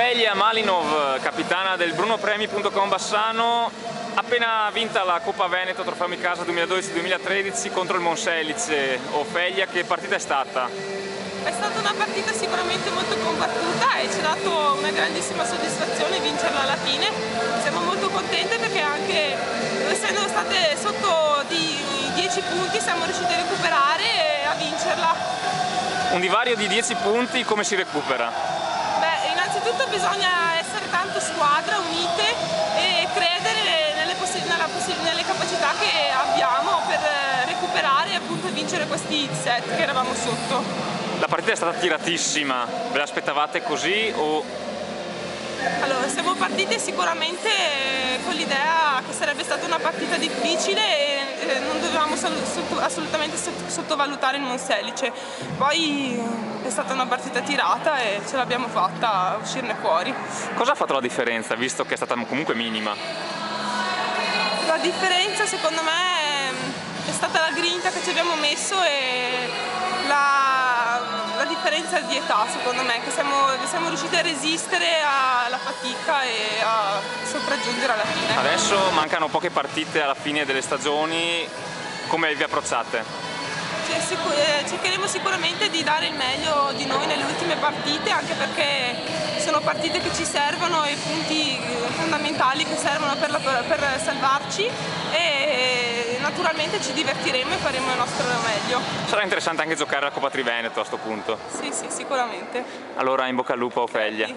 Ofelia Malinov, capitana del brunopremi.com Bassano, appena vinta la Coppa Veneto Trofeo Micasa 2012-2013 contro il Monselice. Ofelia, che partita è stata? È stata una partita sicuramente molto combattuta e ci ha dato una grandissima soddisfazione vincerla alla fine. Siamo molto contente perché anche essendo state sotto di 10 punti siamo riusciti a recuperare e a vincerla. Un divario di 10 punti come si recupera? Beh, innanzitutto bisogna essere tanto squadra, unite e credere nelle capacità che abbiamo per recuperare e appunto vincere questi set che eravamo sotto. La partita è stata tiratissima, ve l'aspettavate così o? Allora, siamo partiti sicuramente con l'idea che sarebbe stata una partita difficile e non dovevamo assolutamente sottovalutare il Monselice. Poi è stata una partita tirata e ce l'abbiamo fatta a uscirne fuori. Cosa ha fatto la differenza, visto che è stata comunque minima? La differenza secondo me è stata la grinta che ci abbiamo messo e la differenza di età, secondo me, che siamo riusciti a resistere alla fatica e a sopraggiungere alla fine. Adesso mancano poche partite alla fine delle stagioni, come vi approcciate? Cercheremo sicuramente di dare il meglio di noi nelle ultime partite, anche perché sono partite che ci servono e punti fondamentali che servono per salvarci e naturalmente ci divertiremo e faremo il nostro meglio. Sarà interessante anche giocare la Coppa Triveneto a sto punto. Sì, sicuramente. Allora in bocca al lupo, Ofelia.